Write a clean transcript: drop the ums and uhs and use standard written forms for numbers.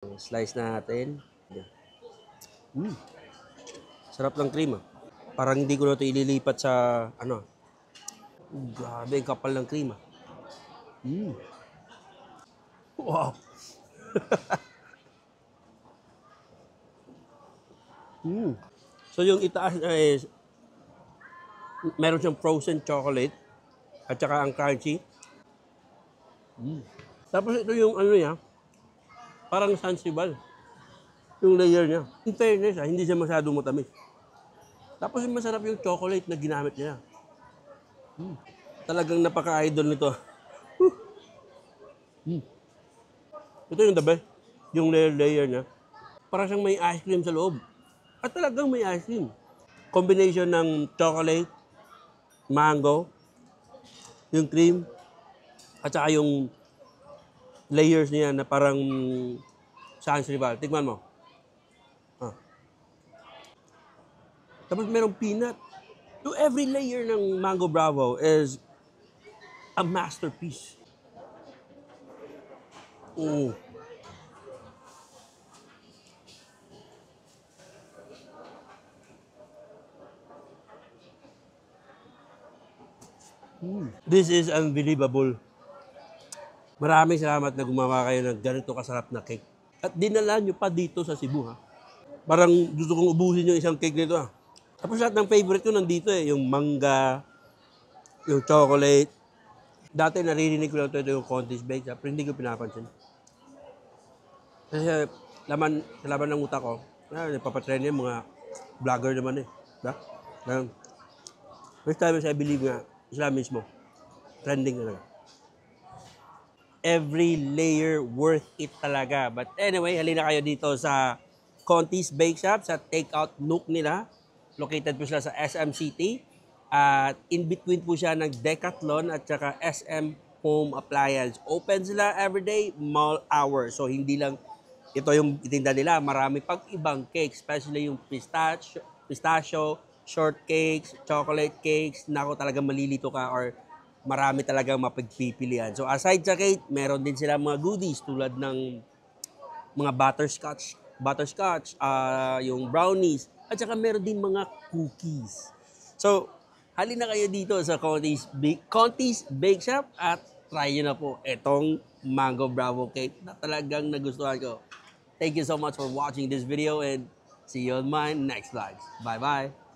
Slice natin. Sarap ng cream ah. Parang hindi ko na ito ililipat sa ano. Grabe, ang kapal ng cream ah. Wow. So yung itaas is meron siyang frozen chocolate at saka ang crunchy. Tapos ito yung ano niya, parang sansibal. Yung layer niya. In fairness, hindi siya masyadong matamis. Tapos yung masarap yung chocolate na ginamit niya. Talagang napaka-idol nito. Ito yung the best. Yung layer niya. Para siyang may ice cream sa loob. At talagang may ice cream. Combination ng chocolate, mango, yung cream, at saka yung layers niya na parang sansibal. Tikman mo. Tapos merong peanut. So every layer ng Mango Bravo is a masterpiece. This is unbelievable. Maraming salamat na gumawa kayo ng ganito kasarap na cake. At dinala nyo pa dito sa Cebu ha. Parang gusto kong ubusin yung isang cake nito ha. Tapos lahat ng favorite ko nandito eh. Yung mangga, yung chocolate. Dati naririnig ko lang ito yung Contis Bake pero hindi ko pinapansin. Kasi sa laman ng utak ko, napapatrend yung mga vlogger naman eh. Diba? First time I believe nga, sila mismo. Trending talaga. Every layer worth it talaga. But anyway, halina kayo dito sa Contis Bake Shop, sa takeout nook nila. Located po sila sa SM City. At in between po siya ng Decathlon at saka SM Home Appliance. Open sila everyday, mall hours. So hindi lang ito yung itinda nila. Marami pang ibang cakes, especially yung pistachio, shortcakes, chocolate cakes. Nako, talagang malilito ka or marami talagang mapagpipilian. So aside sa cake, meron din sila mga goodies tulad ng mga butterscotch, yung brownies, at saka meron din mga cookies. So, halina kayo dito sa Contis Bake Shop at try nyo na po itong Mango Bravo Cake na talagang nagustuhan ko. Thank you so much for watching this video and see you on my next vlogs. Bye-bye!